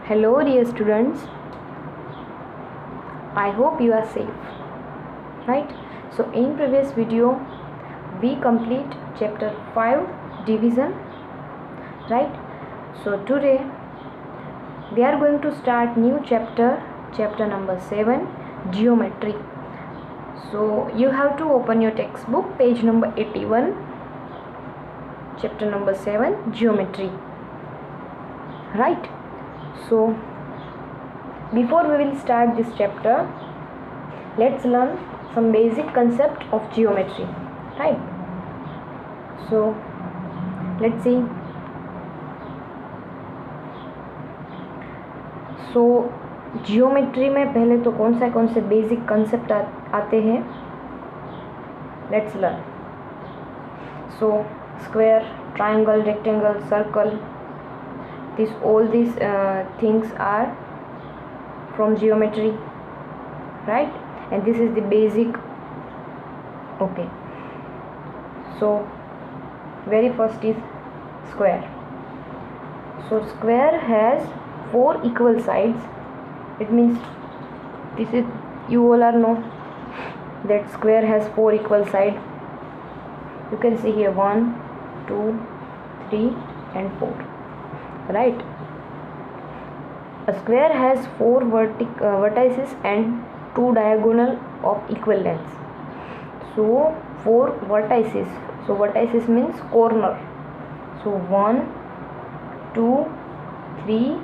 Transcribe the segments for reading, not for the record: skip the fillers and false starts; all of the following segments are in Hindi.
Hello dear students, I hope you are safe, right? So in previous video we complete chapter 5 division, right? So today we are going to start new chapter number 7, geometry. So you have to open your textbook, page number 81, chapter number 7, geometry, right? So before we will start this chapter, let's learn some basic concept of geometry, right? So let's see. So geometry में पहले तो कौन से बेसिक कंसेप्ट आते हैं, let's learn. So square, triangle, rectangle, circle, all these things are from geometry, right? And this is the basic. Okay, so very first is square. So square has 4 equal sides. It means this is, you all are know that square has 4 equal sides. You can see here 1, 2, 3 and 4, right? A square has 4 vertices and 2 diagonal of equal lengths. So 4 vertices. So vertices means corner. So 1, 2, 3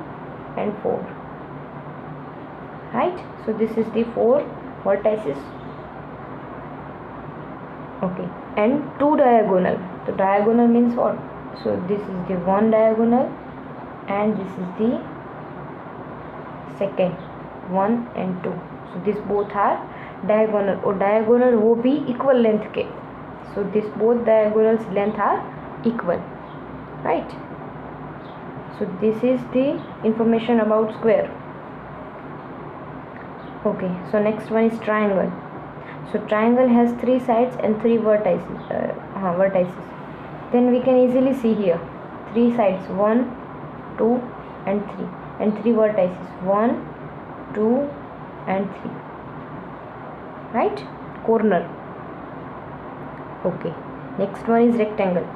and 4, right? So this is the 4 vertices. Okay, and 2 diagonal. So diagonal means what? So this is the 1 diagonal and this is the second, 1 and 2. So this both are diagonal, और diagonal वो भी equal length के. So this both diagonals length are equal, right? So this is the information about square. Okay, so next one is triangle. So triangle has 3 sides and 3 vertices. Then we can easily see here 3 sides, 1, 2 and 3, and 3 vertices, 1, 2 and 3, right? Corner. Okay, next one is rectangle.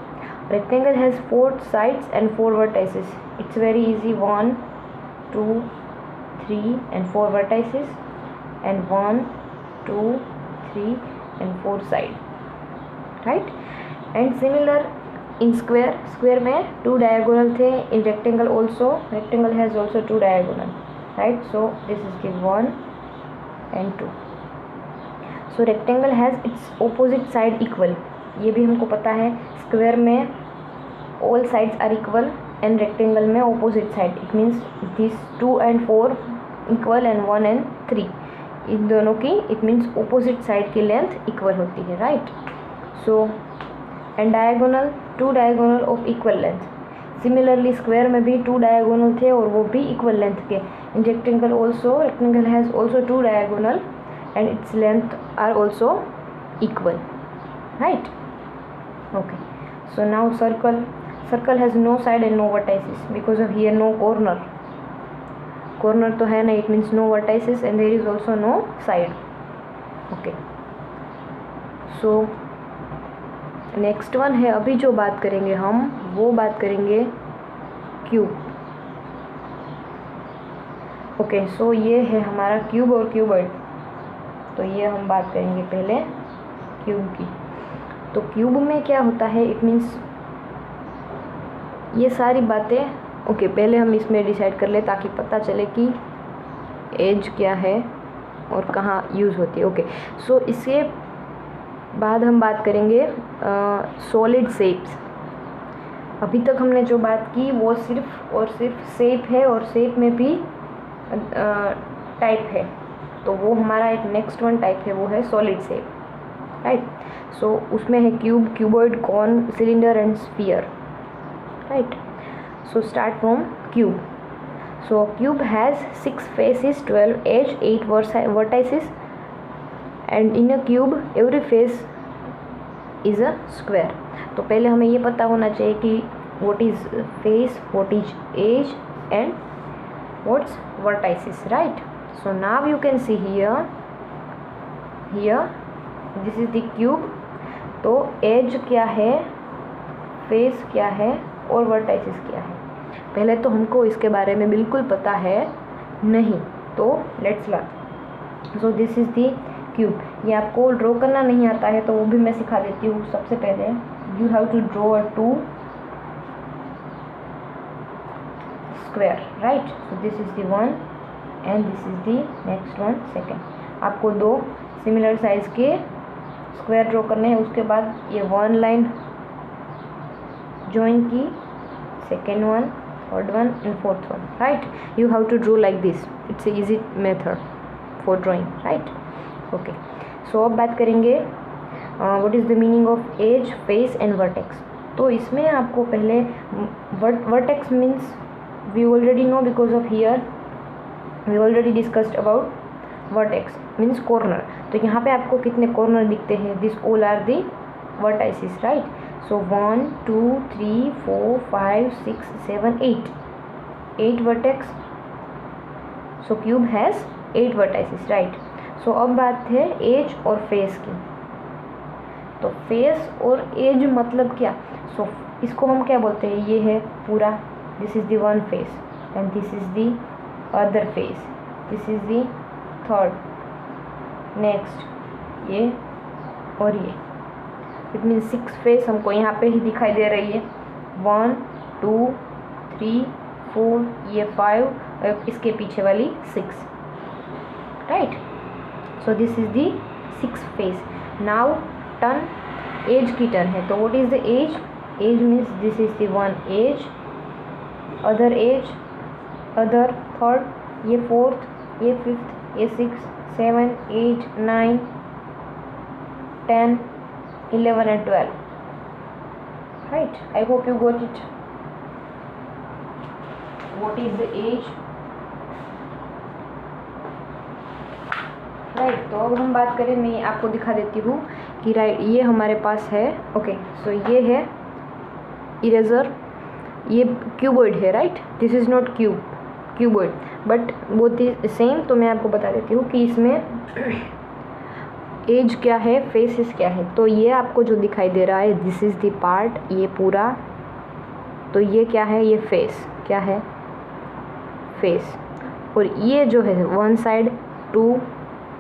Rectangle has 4 sides and 4 vertices. It's very easy, 1, 2, 3 and 4 vertices, and 1, 2, 3 and 4 side, right? And similar in square में 2 diagonal थे. In rectangle also, rectangle has also 2 diagonal, right? So this is the 1 and 2. So rectangle has its opposite side equal. ये भी हमको पता है. स्क्वायर में all sides are equal and rectangle में opposite side. It means this 2 and 4 equal and 1 and 3. इन दोनों की it means opposite side की length equal होती है, right? So and diagonal, 2 diagonal of equal length. Similarly square में भी 2 diagonal थे और वो भी equal length के. In rectangle also, rectangle has also 2 diagonal and its length are also equal, right? Okay, so now circle. Circle has no side and no vertices because of here no corner. Corner तो है ना, it means no vertices and there is also no side. Okay, so next one है, अभी जो बात करेंगे हम वो बात करेंगे क्यूब. ओके, सो ये है हमारा क्यूब और क्यूबॉइड. तो ये हम बात करेंगे पहले क्यूब की. तो क्यूब में क्या होता है, इट मीन्स ये सारी बातें. ओके, पहले हम इसमें डिसाइड कर ले ताकि पता चले कि एज क्या है और कहाँ यूज़ होती है. ओके, सो इसके बाद हम बात करेंगे सॉलिड शेप्स. अभी तक हमने जो बात की वो सिर्फ और सिर्फ शेप है और शेप में भी टाइप है. तो वो हमारा एक नेक्स्ट वन टाइप है, वो है सॉलिड शेप, राइट? सो उसमें है cube, cuboid, cone, cylinder and sphere, right? So start from cube. So cube has 6 faces, 12 edge, 8 vertices. And in a cube every face is a square. तो पहले हमें ये पता होना चाहिए कि what is face, what is edge and what's vertices, right? So now you can see here this is the cube. तो एज क्या है, फेस क्या है और वर्टाइसिस क्या है, पहले तो हमको इसके बारे में बिल्कुल पता है नहीं, तो let's learn. So this is the cube. ये आपको ड्रॉ करना नहीं आता है तो वो भी मैं सिखा देती हूँ। सबसे पहले you have to draw a 2 square, right? So this is the one and this is the next one, second. आपको 2 सिमिलर साइज के स्क्वायर ड्रॉ करने हैं। उसके बाद ये 1 लाइन ज्वाइन की, second one, third one and fourth one, right? You have to draw like this, it's a easy method for drawing, right? Okay, so अब बात करेंगे what is the meaning of edge, face and vertex. तो इसमें आपको पहले vertex means we already know because of here we already discussed about vertex means corner. तो यहाँ पे आपको कितने कॉर्नर दिखते हैं? This all are the vertices, right? So 1 2 3 4 5 6 7 8 vertex. So cube has 8 vertices, right? So अब बात है एज और फेस की। तो फेस और एज मतलब क्या? सो इसको हम क्या बोलते हैं? ये है पूरा, this is the one face and this is the other face, this is the third, next ये और ये। इट मीन 6 फेस हमको यहाँ पे ही दिखाई दे रही है। 1 2 3 4, ये 5 और इसके पीछे वाली 6, right? So this is the 6 face. Now turn, edge की टर्न है। तो what is the edge? Edge means this is the one edge, other edge, other third, ये फोर्थ, ये फिफ्थ, ये 6 7 8 9 10 11 and 12, right? I hope you got it. What is the age? Right, तो अब हम बात करें, मैं आपको दिखा देती हूँ कि राइट ये हमारे पास है। ओके, सो ये है इरेजर, ये क्यूबॉइड है, right? This is not cuboid but both is same. तो मैं आपको बता देती हूँ कि इसमें एज क्या है, फेसेस क्या है। तो ये आपको जो दिखाई दे रहा है दिस इज़ द पार्ट, ये पूरा। तो ये क्या है? ये फेस, क्या है? फेस। और ये जो है 1 side 2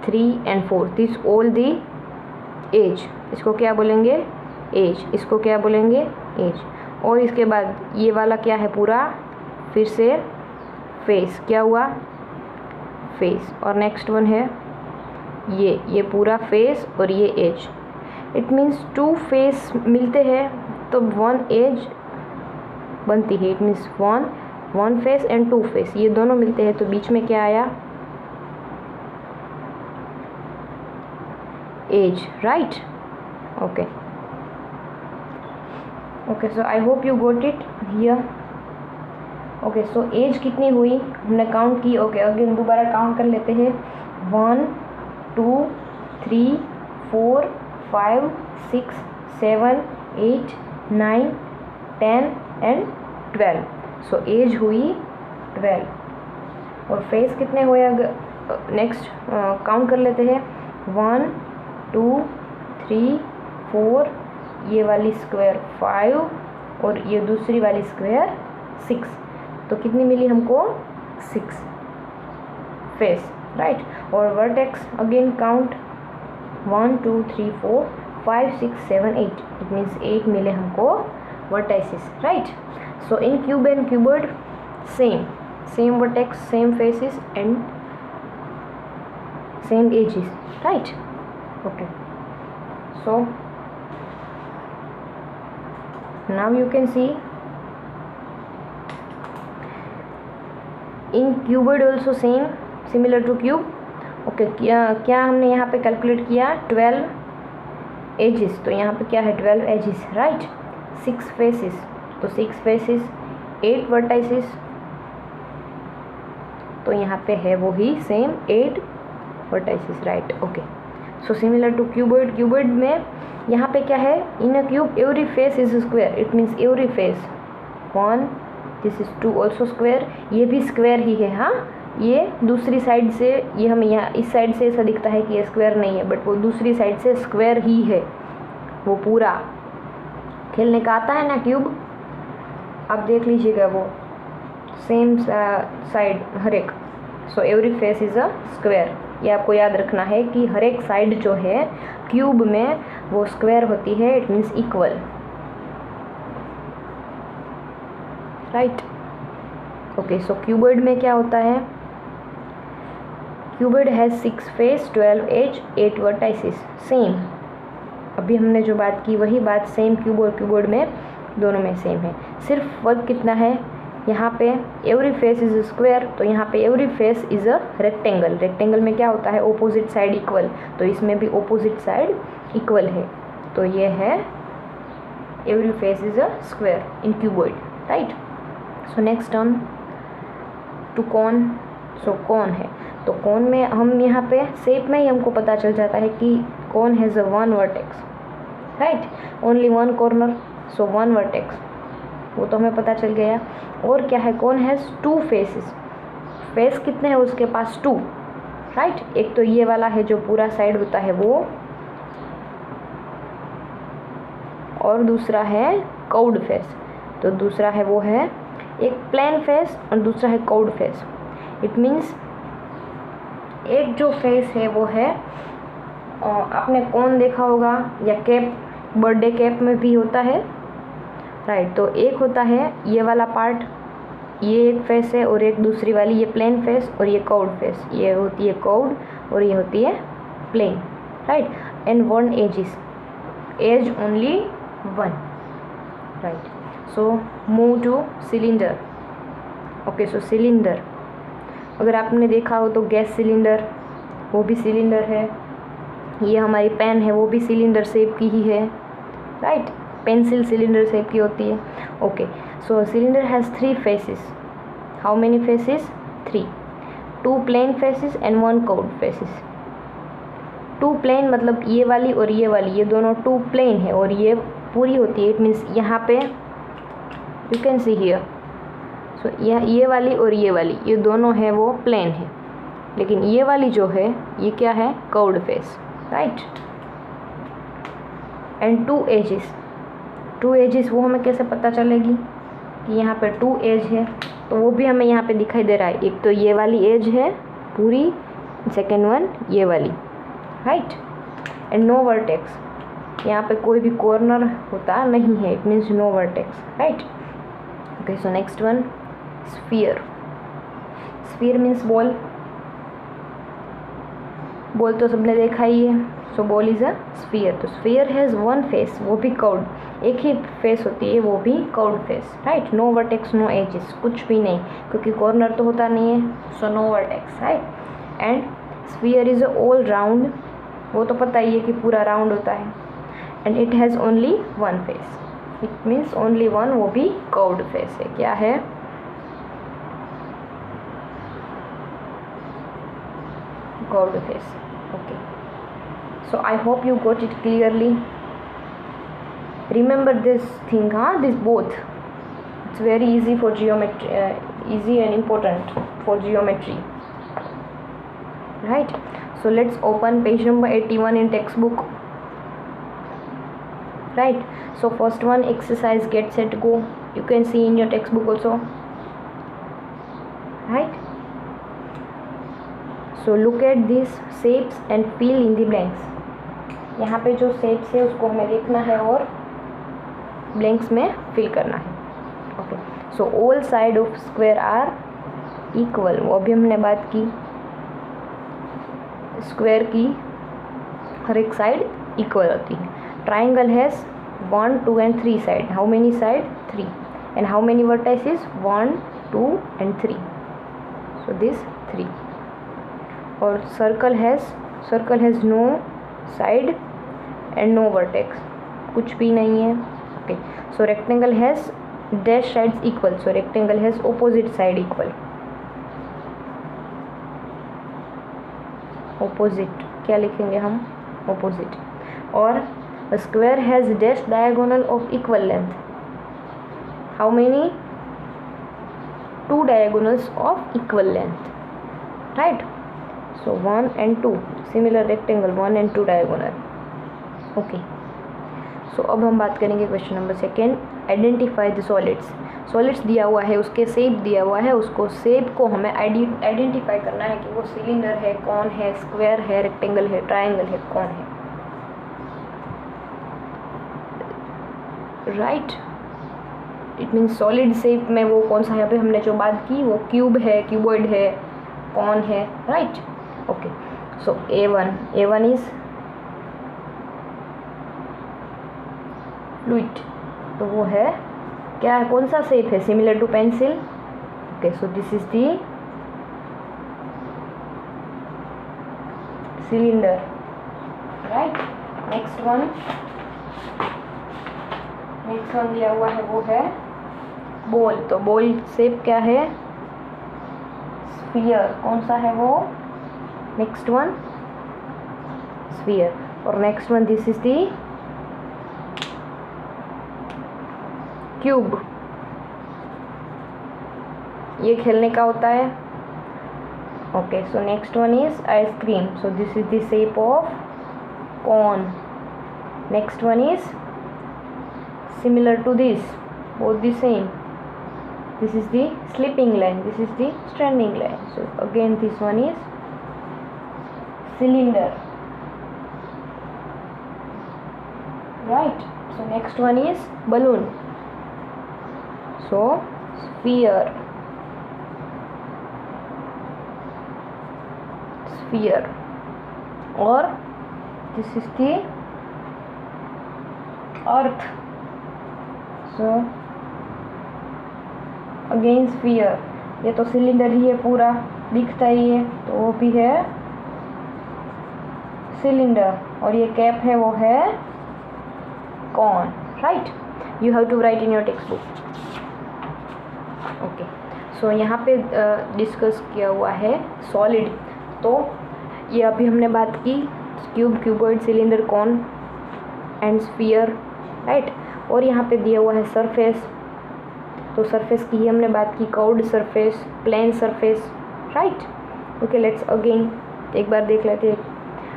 3 and 4, this all the edge. इसको क्या बोलेंगे? एज। इसको क्या बोलेंगे? एज। और इसके बाद ये वाला क्या है? पूरा फिर से फेस। क्या हुआ? फेस। और नेक्स्ट वन है ये पूरा फेस और ये एज। इट मीन्स 2 फेस मिलते हैं तो 1 एज बनती है। It means 1 face and 2 face, ये दोनों मिलते हैं तो बीच में क्या आया? Edge, right? Okay okay, so I hope you got it here. Okay, so edge कितनी हुई हमने काउंट की। ओके, अगेन दोबारा काउंट कर लेते हैं। 1 2 3 4 5 6 7 8 9 10 एंड 12। सो एज हुई 12। और फेस कितने हुए? नेक्स्ट काउंट कर लेते हैं। 1 2 3 4, ये वाली स्क्वायर 5 और ये दूसरी वाली स्क्वायर 6। तो कितनी मिली हमको? 6 फेस, राइट? और vertex again count 1 2 3 4 5 6 7 8, it means 8 मिले हमको vertices, right? So in cube and cuboid same vertex, same faces and same edges, right? Okay, so now you can see in cuboid also similar to cube. Okay, क्या हमने यहाँ पे कैलकुलेट किया? 12 एजेस। तो यहाँ पे क्या है? 12 एजेस, राइट? 6 फेसेस, तो 6 फेसेस 8 वर्टाइसिस। तो यहाँ पे है वो ही same 8 vertices, right? Okay, so similar to cuboid में यहाँ पे क्या है? In a cube every face is square, it means every face 1 this is 2 also square, ये भी स्क्वायर ही है। हाँ, ये दूसरी साइड से, ये हमें यहाँ इस साइड से ऐसा दिखता है कि ये स्क्वायर नहीं है, बट वो दूसरी साइड से स्क्वायर ही है। वो पूरा खेलने का आता है ना क्यूब, आप देख लीजिएगा वो सेम साइड हर एक। So every face is a square. ये आपको याद रखना है कि हर एक साइड जो है क्यूब में वो स्क्वायर होती है, it means equal, right. Okay, so cuboid में क्या होता है? Cuboid has 6 face, 12 edge, 8 vertices. Same अभी हमने जो बात की वही बात सेम क्यूब और क्यूबॉइड में दोनों में सेम है। सिर्फ फर्क कितना है, यहाँ पे एवरी फेस इज स्क्वायर, तो यहाँ पे every face is a rectangle. Rectangle में क्या होता है? ऑपोजिट साइड इक्वल, तो इसमें भी ऑपोजिट साइड इक्वल है, तो ये है every face is a square in cuboid, right. So next term to cone. So cone है, तो कॉन में हम यहाँ पे शेप में ही हमको पता चल जाता है कि cone has a 1 vertex, right, only 1 corner, so 1 vertex, वो तो हमें पता चल गया। और क्या है? Cone has 2 faces. फेस कितने हैं उसके पास? 2, राइट। एक तो ये वाला है जो पूरा साइड होता है वो, और दूसरा है कर्व्ड फेस। तो दूसरा है वो है एक प्लेन फेस और दूसरा है कर्व्ड फेस। इट मीन्स एक जो फेस है वो है, आपने कौन देखा होगा या कैप, बर्थडे कैप में भी होता है, राइट। तो एक होता है ये वाला पार्ट, ये एक फेस है, और एक दूसरी वाली ये प्लेन फेस और ये कर्व्ड फेस, ये होती है कर्व्ड और ये होती है plane, right. And 1 edges, edge only 1, right. So move to cylinder. Okay, so cylinder अगर आपने देखा हो तो गैस सिलेंडर, वो भी सिलेंडर है। ये हमारी पेन है, वो भी सिलेंडर शेप की ही है, राइट। पेंसिल सिलेंडर शेप की होती है। Okay, so cylinder has 3 faces. How many faces? 3। 2 plane faces and 1 curved faces. 2 plane मतलब ये वाली और ये वाली, ये दोनों 2 प्लेन है और ये पूरी होती है। इट मीन्स यहाँ पे यू कैन सी हियर, सो ये वाली और ये वाली, ये दोनों है वो प्लेन है, लेकिन ये वाली जो है ये क्या है? Curved face, right. And 2 edges. 2 edges वो हमें कैसे पता चलेगी कि यहाँ पे 2 एज है? तो वो भी हमें यहाँ पे दिखाई दे रहा है। एक तो ये वाली एज है पूरी, सेकेंड वन ये वाली, राइट। एंड नो वर्टेक्स, यहाँ पे कोई भी कॉर्नर होता नहीं है, it means no vertex, right. Okay, so next one sphere. Sphere means ball. Ball तो सबने देखा ही है, so ball is a sphere. तो स्फीयर हैज़ 1 फेस, वो भी कर्व्ड, एक ही फेस होती है, वो भी curved face, right. No vertex, no edges, कुछ भी नहीं, क्योंकि कॉर्नर तो होता नहीं है, so no vertex, right. And sphere is all round, वो तो पता ही है कि पूरा राउंड होता है। And it has only 1 face, it means only 1, वो भी कर्व्ड फेस है। क्या है? Curved face. Okay, so I hope you got it clearly. Remember this thing, this both, it's very easy for geometry, easy and important for geometry, right? So let's open page number 81 in textbook, right? So first one, exercise get set go, you can see in your textbook also, right? So look at these shapes and fill in the blanks. यहाँ पे जो शेप्स है उसको हमें देखना है और ब्लैंक्स में फिल करना है। Okay, so all side of square are equal, वो अभी हमने बात की, स्क्वायर की हर एक साइड इक्वल होती है। Triangle has 1, 2 and 3 side. How many side? 3। And how many vertices? 1, 2 and 3, so this 3। और circle has no side and no vertex, कुछ भी नहीं है। Okay, so rectangle has dash sides equal, so rectangle has opposite side equal. Opposite क्या लिखेंगे हम? ऑपोजिट। और square has dash diagonal of equal length. How many? 2 diagonals of equal length, right? So 1 and 2 similar rectangle, 1 and 2 diagonal. Okay, so अब हम बात करेंगे question number second, identify the solids. Solids दिया हुआ है, उसके शेप दिया हुआ है, उसको शेप को हमें आइडेंटिफाई करना है कि वो सिलेंडर है, कौन है, स्क्वायर है, रेक्टेंगल है, ट्रायंगल है, कौन है, right. It means solid shape में वो कौन सा है, अभी हमने जो बात की वो क्यूब है, क्यूबॉइड है, कौन है, right. Okay, so A1 is fluid, तो वो है क्या है, कौन सा शेप है, similar to pencil. Okay, so this is the cylinder, right. Next one दिया हुआ है वो है बॉल, तो बॉल शेप क्या है, स्फीयर, कौन सा है वो, नेक्स्ट वन स्फीयर। और next one this is the cube, ये खेलने का होता है। Okay, so next one is ice cream, so this is the shape of cone. Next one is similar to this, both the same, this is the sleeping line, this is the standing line, so again this one is cylinder, right। So next one is balloon, so sphere, or this is the earth, so again sphere, ये तो सिलेंडर ही है, पूरा दिखता ही है, तो वो भी है सिलेंडर। और ये कैप है वो है cone, right. You have to write in your text book. Okay, so यहाँ पे डिस्कस किया हुआ है सॉलिड, तो ये अभी हमने बात की cube, cuboid, cylinder, cone and sphere, right. और यहाँ पे दिया हुआ है सरफेस, तो सरफेस की ही हमने बात की, curved surface, plane surface, right. Okay, let's again एक बार देख लेते हैं।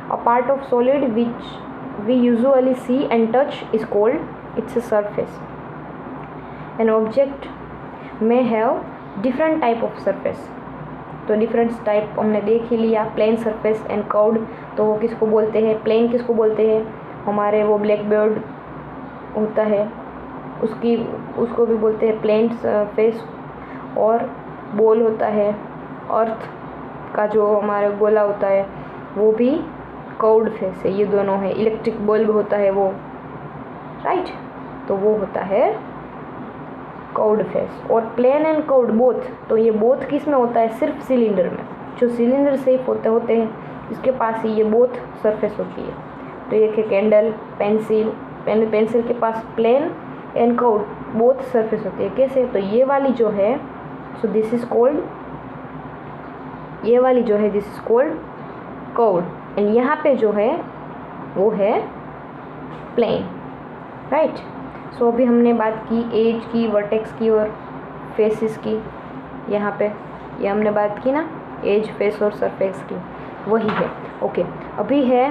A part of solid which we usually see and touch is called it's a surface. An object may have different type of surface, तो डिफरेंट टाइप हमने देख ही लिया, प्लेन सरफेस एंड कर्व्ड, तो वो किसको बोलते हैं, प्लेन किसको बोलते हैं, हमारे वो ब्लैक बर्ड होता है उसको भी बोलते हैं प्लेन फेस, और बॉल होता है अर्थ का जो हमारा गोला होता है वो भी कर्व्ड फेस है, ये दोनों है। इलेक्ट्रिक बल्ब होता है वो, राइट, तो वो होता है कर्व्ड फेस। और प्लेन एंड कर्व्ड बोथ, तो ये बोथ किस में होता है, सिर्फ सिलेंडर में, जो सिलेंडर शेप होते हैं इसके पास ही ये बोथ सरफेस होती है। तो ये है कैंडल, पेंसिल के पास plane and curved both surface होती है। कैसे, तो ये वाली जो है, सो दिस इज कोल्ड, ये वाली जो है this is cold curved, and यहाँ पे जो है वो है प्लेन, राइट। सो अभी हमने बात की एज की, वर्टेक्स की और फेसेस की, यहाँ पे ये हमने बात की ना, एज, फेस और सरफेस की, वही है। ओके, अभी है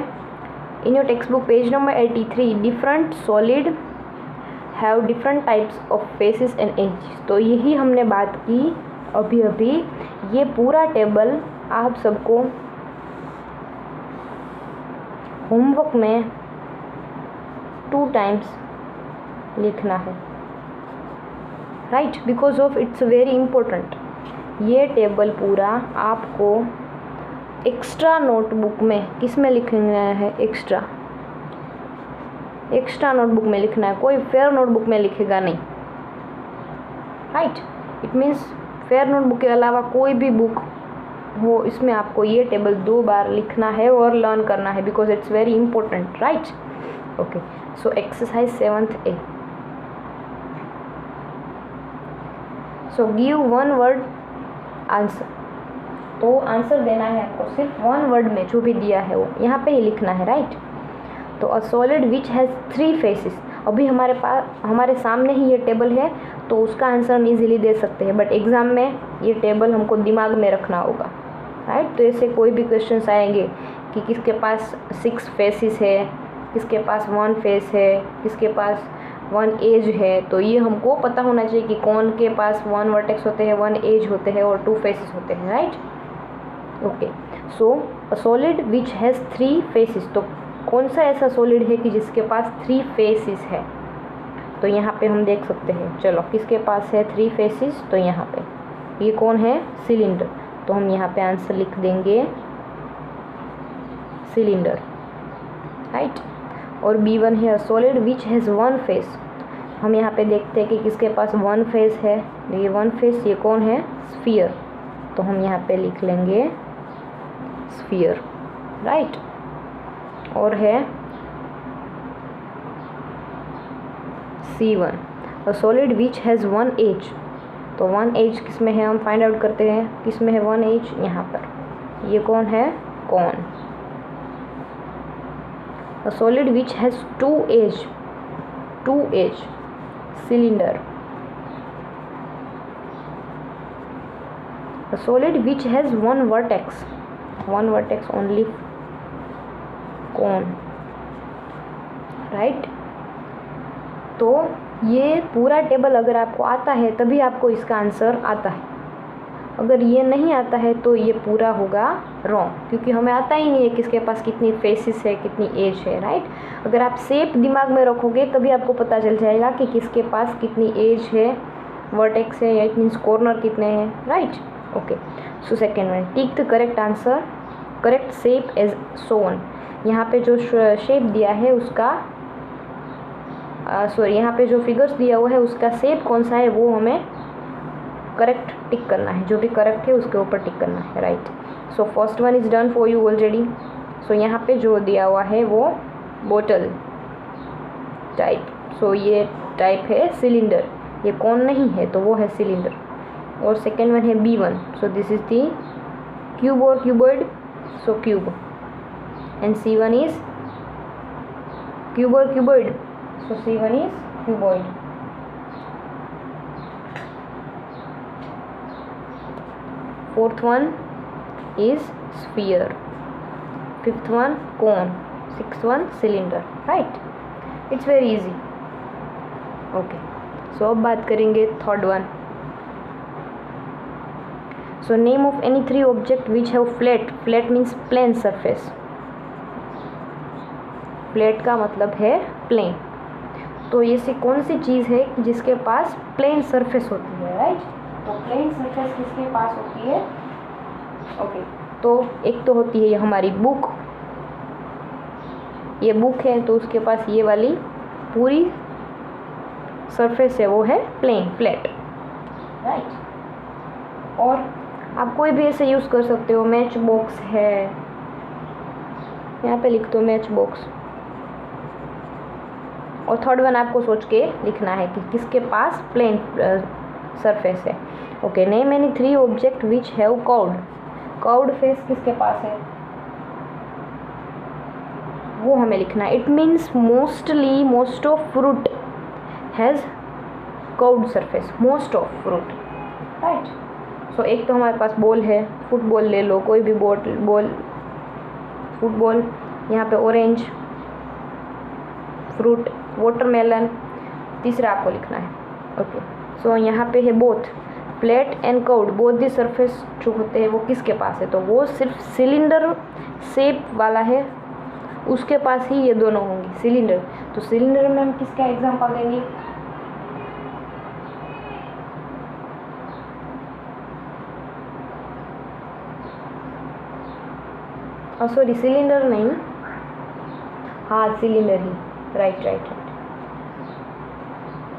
in your text book page number 83, different solid have different types of faces and edges. तो यही हमने बात की अभी। ये पूरा टेबल आप सबको होमवर्क में 2 टाइम्स लिखना है, right, because of its very important. ये टेबल पूरा आपको एक्स्ट्रा नोटबुक में, किस में लिखना है, एक्स्ट्रा नोटबुक में लिखना है, कोई फेयर नोटबुक में लिखेगा नहीं, right. It means fair notebook के अलावा कोई भी बुक हो, इसमें आपको ये टेबल 2 बार लिखना है और लर्न करना है, because it's very important, right. Okay, so exercise 7th A, so give 1 word answer. तो आंसर देना है आपको सिर्फ 1 वर्ड में, जो भी दिया है वो यहाँ पे ही लिखना है, राइट। तो अ सॉलिड विच हैज़ 3 फेसेस, अभी हमारे सामने ही ये टेबल है तो उसका आंसर हम इजीली दे सकते हैं, बट एग्ज़ाम में ये टेबल हमको दिमाग में रखना होगा, राइट। तो ऐसे कोई भी क्वेश्चंस आएंगे कि किसके पास 6 फेसिस है, किसके पास 1 फेस है, किसके पास 1 एज है, तो ये हमको पता होना चाहिए कि कौन के पास 1 वर्टेक्स होते हैं, 1 एज होते हैं और 2 फेसेस होते हैं, right. Okay, so a solid which has 3 faces, तो कौन सा ऐसा सॉलिड है कि जिसके पास 3 फेसिस है। तो यहाँ पे हम देख सकते हैं, चलो किसके पास है 3 फेसिस, तो यहाँ पे ये कौन है, सिलेंडर। तो हम यहाँ पे आंसर लिख देंगे सिलेंडर, राइट। और B1 है सॉलिड विच हैज़ 1 फेस, हम यहाँ पे देखते हैं कि किसके पास 1 फेस है, ये 1 फेस, ये कौन है, स्फीयर। तो हम यहाँ पे लिख लेंगे स्फीयर, राइट। और है C1 a solid which has 1 edge, तो 1 एज किस में है, हम फाइंड आउट करते हैं किस में है 1 एज, यहाँ पर, ये कौन है, cone. A solid which has 2 edge, 2 edge, cylinder. A solid which has 1 vertex, 1 vertex only, cone, right. तो ये पूरा टेबल अगर आपको आता है तभी आपको इसका आंसर आता है, अगर ये नहीं आता है तो ये पूरा होगा रॉन्ग, क्योंकि हमें आता ही नहीं है किसके पास कितनी फेसिस है, कितनी एज है, राइट। अगर आप शेप दिमाग में रखोगे तभी आपको पता चल जाएगा कि किसके पास कितनी एज है, वर्टेक्स है, या इट मीन्स कॉर्नर कितने हैं, right. Okay, so second one, tick the correct answer, correct shape as shown. यहाँ पे जो शेप दिया है उसका सॉरी यहाँ पे जो फिगर्स दिया हुआ है उसका शेप कौन सा है वो हमें करेक्ट टिक करना है, जो भी करेक्ट है उसके ऊपर टिक करना है, right. So first one is done for you already. So यहाँ पे जो दिया हुआ है वो बोतल टाइप, सो ये टाइप है सिलेंडर, ये कौन नहीं है तो वो है सिलेंडर। और सेकेंड वन है B1, so this is the cube और cuboid, so cube. And C1 is cube और cuboid, so C1 is cuboid. Fourth one is sphere. Fifth one cone. Sixth one cylinder. Right? It's very easy. Okay. So अब बात करेंगे third one. So name of any 3 object which have flat. Flat means plane surface. Flat का मतलब है plane. तो ये सी कौन सी चीज़ है जिसके पास प्लेन सरफेस होती है, राइट। तो प्लेन सरफेस किसके पास होती है, ओके। तो एक तो होती है ये हमारी बुक, ये बुक है तो उसके पास ये वाली पूरी सरफेस है वो है प्लेन, फ्लैट, राइट। और आप कोई भी ऐसे यूज़ कर सकते हो, मैच बॉक्स है, यहाँ पे लिख दो मैच बॉक्स। और थर्ड वन आपको सोच के लिखना है कि किसके पास प्लेन सरफेस है। Okay, name any 3 object which have curved, curved face किसके पास है वो हमें लिखना है। It means mostly most of fruit has curved surface, most of fruit, right. So एक तो हमारे पास बॉल है, फुटबॉल ले लो, कोई भी बॉल, फुटबॉल, यहाँ पे ऑरेंज फ्रूट, वाटरमेलन, तीसरा आपको लिखना है, ओके। सो यहाँ पे है both flat and curved, both the surface जो होते हैं वो किसके पास है, तो वो सिर्फ सिलेंडर शेप वाला है उसके पास ही ये दोनों होंगी, सिलेंडर। तो सिलेंडर में हम किसका एग्जांपल देंगे, सॉरी सिलेंडर नहीं, हाँ सिलेंडर ही, राइट राइट राइट,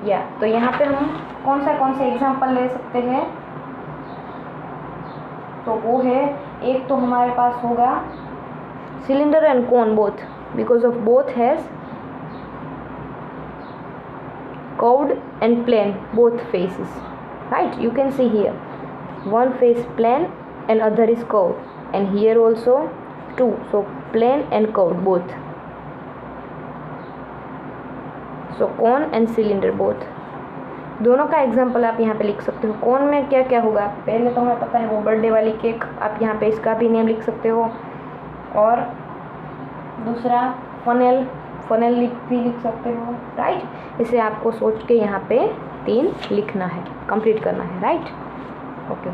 या तो यहाँ पे हम कौन से एग्जांपल ले सकते हैं, तो वो है एक तो हमारे पास होगा cylinder and cone both, because of both has curved and plane both faces, right. You can see here one face plane and other is curved, and here also 2, so plane and curved both. So cone and cylinder both, दोनों का एग्जाम्पल आप यहाँ पे लिख सकते हो। कॉन में क्या क्या होगा, पहले तो हमें पता है वो बर्थडे वाली केक, आप यहाँ पे इसका भी नेम लिख सकते हो। और दूसरा फनेल, फनेल भी लिख सकते हो, राइट। इसे आपको सोच के यहाँ पे 3 लिखना है, कंप्लीट करना है, राइट। ओके।